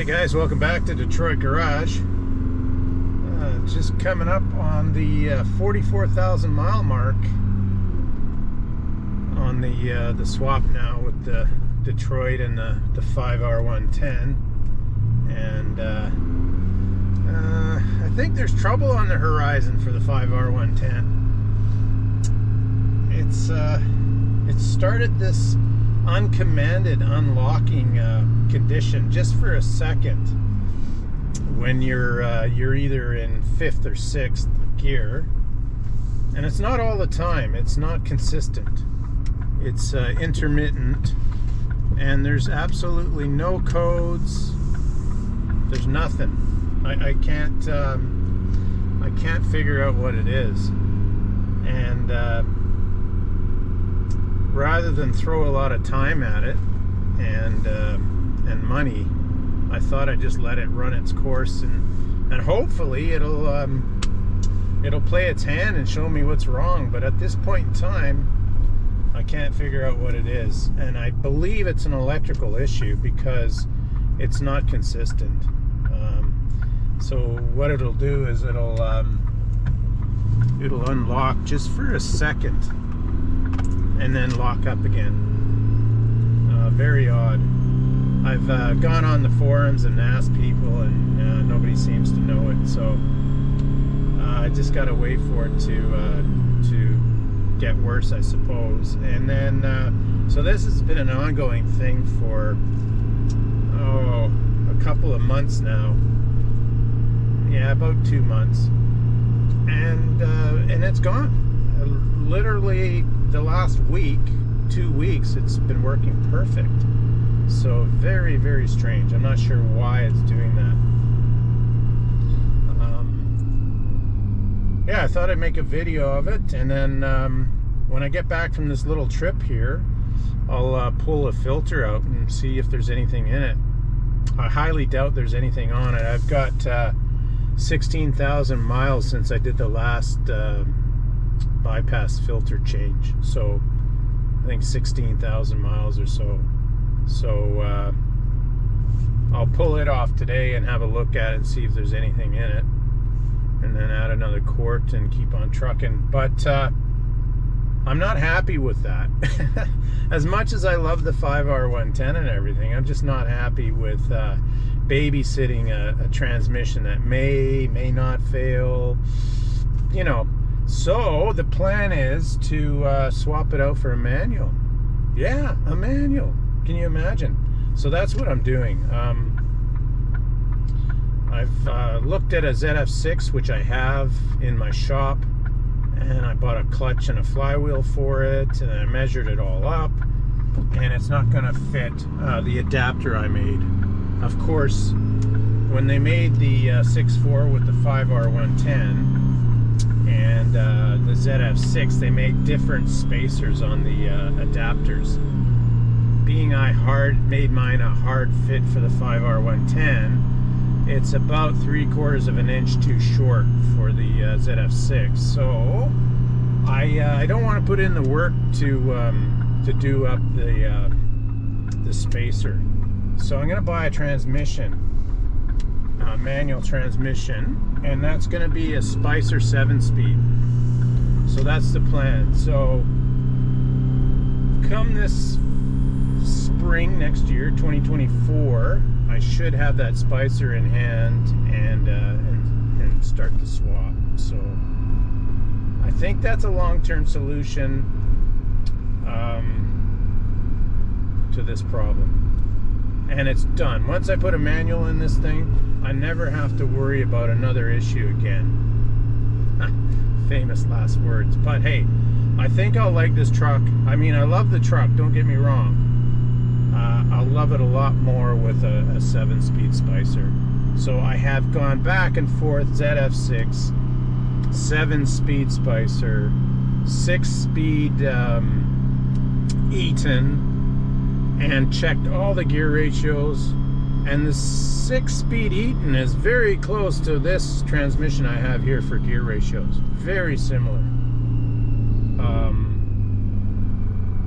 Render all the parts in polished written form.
Hey guys, welcome back to Detroit Garage. Just coming up on the 44,000 mile mark on the swap now with the Detroit and the 5R110, and I think there's trouble on the horizon for the 5R110. It started this uncommanded unlocking condition just for a second when you're either in 5th or 6th gear, and it's not all the time. It's not consistent. It's intermittent, and there's absolutely no codes. There's nothing. I can't figure out what it is, and rather than throw a lot of time at it and money, I thought I'd just let it run its course, and hopefully it'll play its hand and show me what's wrong. But at this point in time, I can't figure out what it is, and I believe it's an electrical issue because it's not consistent. So what it'll do is it'll unlock just for a second and then lock up again. Very odd. I've gone on the forums and asked people, and nobody seems to know it, so I just gotta wait for it to get worse, I suppose. And then so this has been an ongoing thing for a couple of months now. Yeah, about 2 months, and it's gone. Literally the last week, 2 weeks, it's been working perfect. So very, very strange. I'm not sure why it's doing that. Yeah, I thought I'd make a video of it, and then when I get back from this little trip here, I'll pull a filter out and see if there's anything in it. I highly doubt there's anything on it. I've got 16,000 miles since I did the last bypass filter change, so I think 16,000 miles or so. So I'll pull it off today and have a look at it and see if there's anything in it, and then add another quart and keep on trucking. But I'm not happy with that. As much as I love the 5R110 and everything, I'm just not happy with babysitting a transmission that may not fail, you know. So the plan is to swap it out for a manual. Yeah, a manual. Can you imagine? So that's what I'm doing. I've looked at a ZF6, which I have in my shop, and I bought a clutch and a flywheel for it, and I measured it all up, and it's not going to fit the adapter I made. Of course, when they made the 6.4 with the 5R110 and the ZF6, they made different spacers on the adapters. Being I made mine a hard fit for the 5R110, it's about 3/4 of an inch too short for the ZF6. So I don't want to put in the work to do up the spacer. So I'm going to buy a transmission, manual transmission, and that's going to be a Spicer 7-speed. So that's the plan. So come this spring next year, 2024, I should have that Spicer in hand and start the swap. So I think that's a long-term solution to this problem. And it's done. Once I put a manual in this thing, I never have to worry about another issue again. Famous last words. But hey, I think I'll like this truck. I mean, I love the truck, don't get me wrong. I'll love it a lot more with a 7-speed Spicer. So I have gone back and forth, ZF6, 7-speed Spicer, 6-speed Eaton, and checked all the gear ratios, and the 6-speed Eaton is very close to this transmission I have here for gear ratios. Very similar.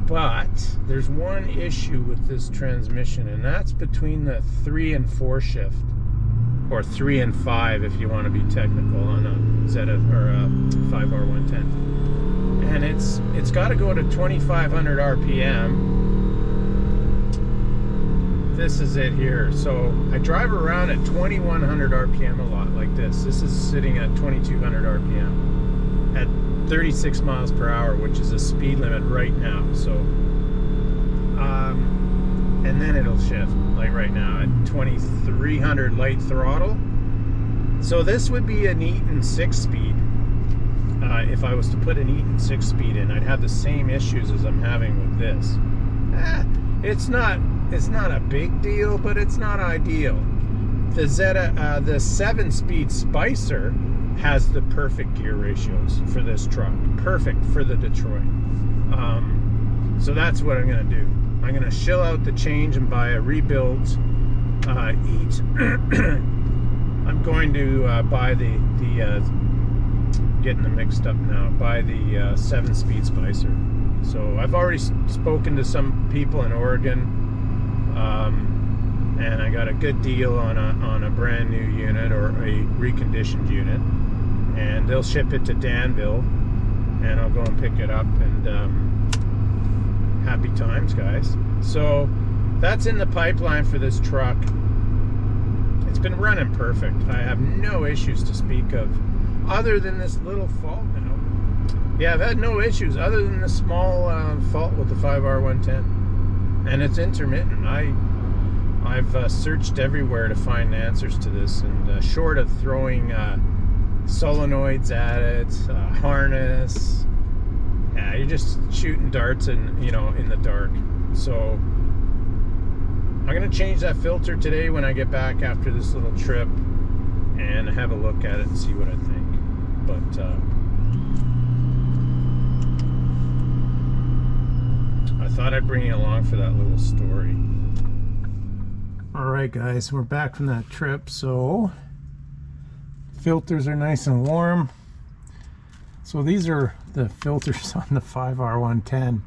But there's one issue with this transmission, and that's between the 3 and 4 shift, or 3 and 5 if you want to be technical, on a ZF or a 5R110. And it's got to go to 2,500 RPM. This is it here. So I drive around at 2,100 RPM a lot, like this. This is sitting at 2,200 RPM at 36 miles per hour, which is a speed limit right now. So and then it'll shift, like right now at 2,300 light throttle. So this would be an Eaton 6-speed. If I was to put an Eaton 6-speed in, I'd have the same issues as I'm having with this. It's not a big deal, but it's not ideal. The 7-speed Spicer has the perfect gear ratios for this truck. Perfect for the Detroit. So that's what I'm going to do. I'm going to shill out the change and buy a rebuilt Eat. I'm going to buy the getting them mixed up now, buy the 7-speed Spicer. So I've already spoken to some people in Oregon, and I got a good deal on a brand new unit, or a reconditioned unit, and they'll ship it to Danville, and I'll go and pick it up, and happy times, guys. So that's in the pipeline for this truck. It's been running perfect. I have no issues to speak of, other than this little fault now. Yeah, I've had no issues other than the small fault with the 5R110, and it's intermittent. I've searched everywhere to find answers to this, and short of throwing solenoids at it, harness, yeah, you're just shooting darts in the dark. So I'm gonna change that filter today when I get back after this little trip, and have a look at it and see what I think. But I thought I'd bring you along for that little story. Alright guys, we're back from that trip. So filters are nice and warm. So these are the filters on the 5R110.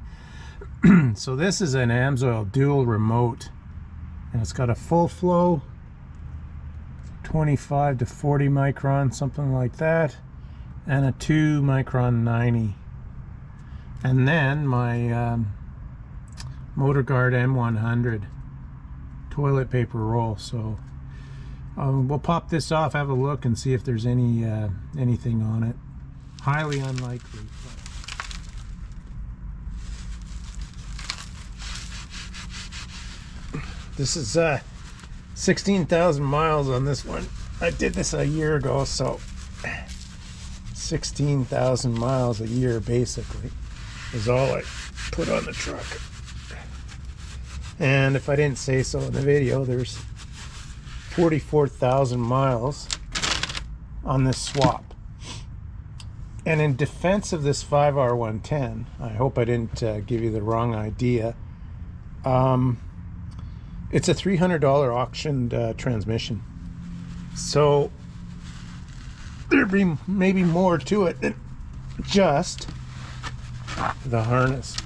So this is an AMSOIL dual remote, and it's got a full flow 25 to 40 micron, something like that, and a 2 micron 90. And then my Motor Guard M100 toilet paper roll. So we'll pop this off, have a look, and see if there's anything on it. Highly unlikely. This is 16,000 miles on this one. I did this a year ago, so 16,000 miles a year basically is all I put on the truck. And if I didn't say so in the video, there's 44,000 miles on this swap. And in defense of this 5R110, I hope I didn't give you the wrong idea. It's a $300 auctioned transmission. So there'd be maybe more to it than just the harness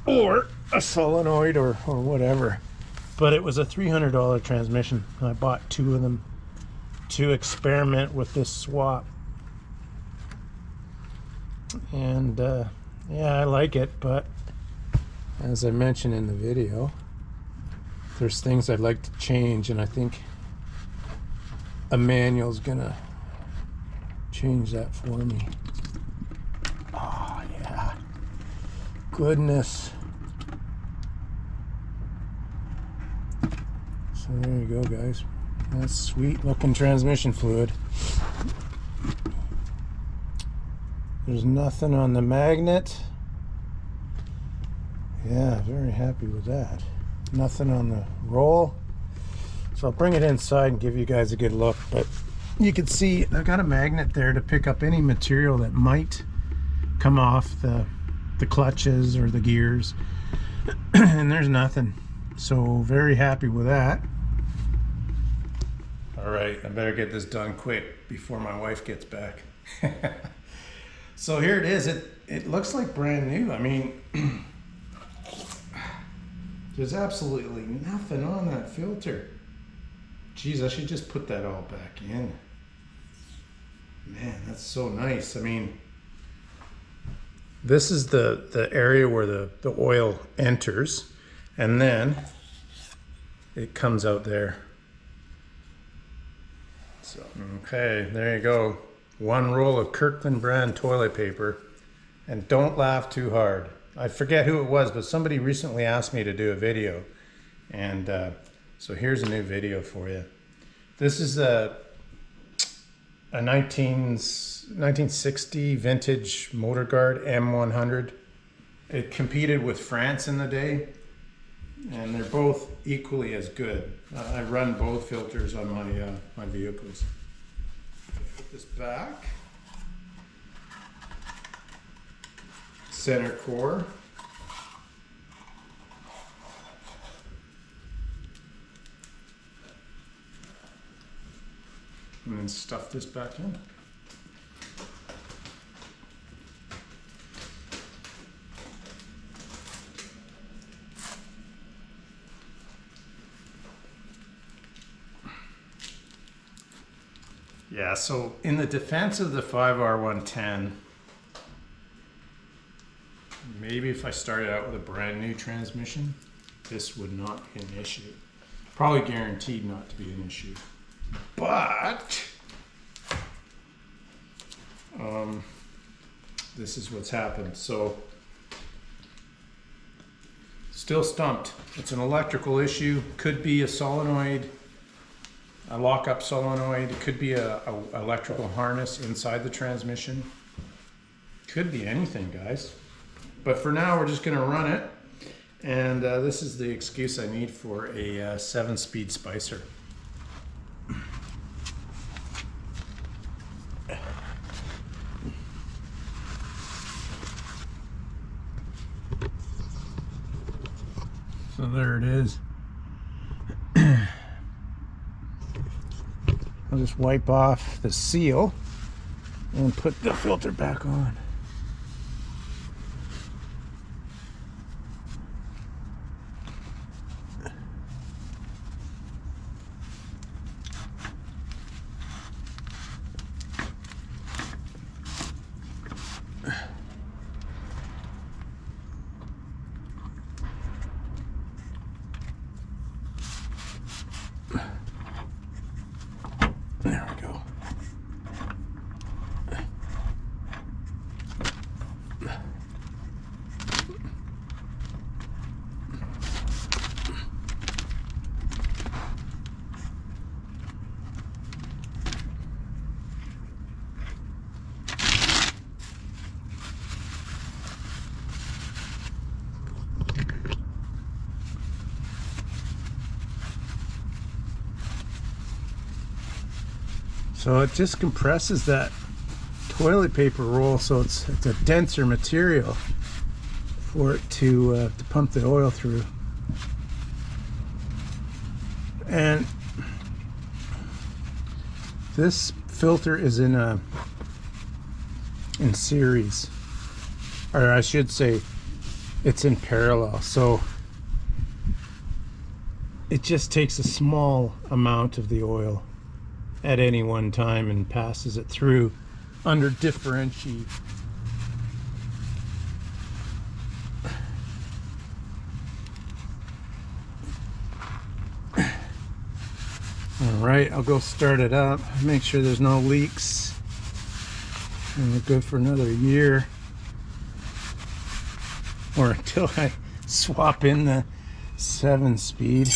or a solenoid or whatever. But it was a $300 transmission. I bought 2 of them to experiment with this swap. And yeah, I like it, but as I mentioned in the video, there's things I'd like to change, and I think a manual's gonna change that for me. Oh yeah, goodness. So there you go, guys. That's sweet looking transmission fluid. There's nothing on the magnet. Yeah, very happy with that. Nothing on the roll. So I'll bring it inside and give you guys a good look. But you can see I've got a magnet there to pick up any material that might come off the clutches or the gears. And there's nothing. So very happy with that. All right, I better get this done quick before my wife gets back. So here it is. It looks like brand new. I mean, There's absolutely nothing on that filter. Geez, I should just put that all back in. Man, that's so nice. I mean, this is the area where the oil enters, and then it comes out there. So, okay, there you go. One roll of Kirkland brand toilet paper. And don't laugh too hard. I forget who it was, but somebody recently asked me to do a video. And so here's a new video for you. This is a 1960 vintage motor guard M100. It competed with France in the day, and they're both equally as good. I run both filters on my vehicles. Put this back. Center core. And then stuff this back in. Yeah, so in the defense of the 5R110, maybe if I started out with a brand new transmission, this would not be an issue. Probably guaranteed not to be an issue. But this is what's happened. So still stumped. It's an electrical issue. Could be a solenoid, a lock-up solenoid. It could be a electrical harness inside the transmission. Could be anything, guys. But for now, we're just going to run it. And this is the excuse I need for a 7-speed Spicer. So there it is. I'll just wipe off the seal and put the filter back on. There we go. So it just compresses that toilet paper roll, so it's a denser material for it to pump the oil through. And this filter is in series, or I should say it's in parallel, so it just takes a small amount of the oil at any one time and passes it through under differentiate. All right, I'll go start it up, make sure there's no leaks, and we're good for another year, or until I swap in the 7-speed.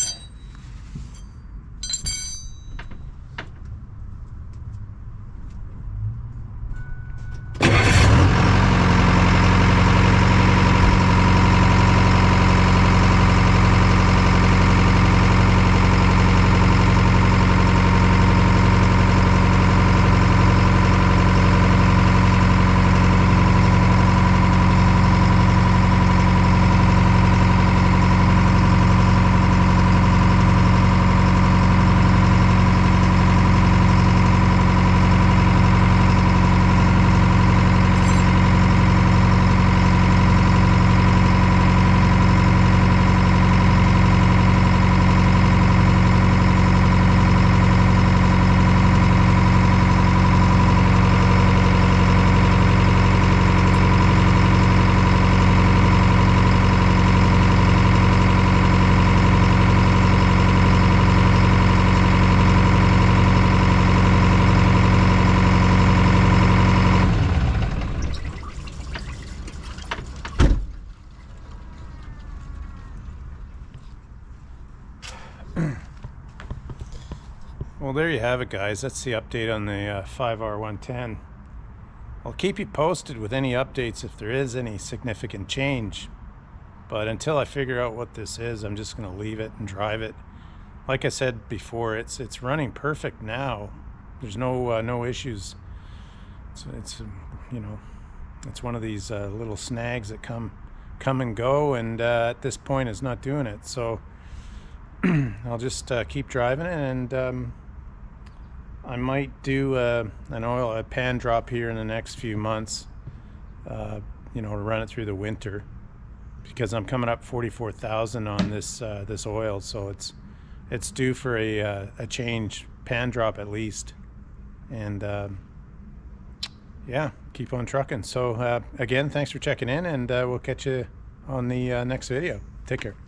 Well, there you have it, guys. That's the update on the 5R110. I'll keep you posted with any updates if there is any significant change. But until I figure out what this is, I'm just going to leave it and drive it. Like I said before, it's running perfect now. There's no issues. It's you know, it's one of these little snags that come and go, and at this point it's not doing it. So I'll just keep driving it, and I might do a pan drop here in the next few months, you know, to run it through the winter, because I'm coming up 44,000 on this oil, so it's due for a change, pan drop at least. And yeah, keep on trucking. So again, thanks for checking in, and we'll catch you on the next video. Take care.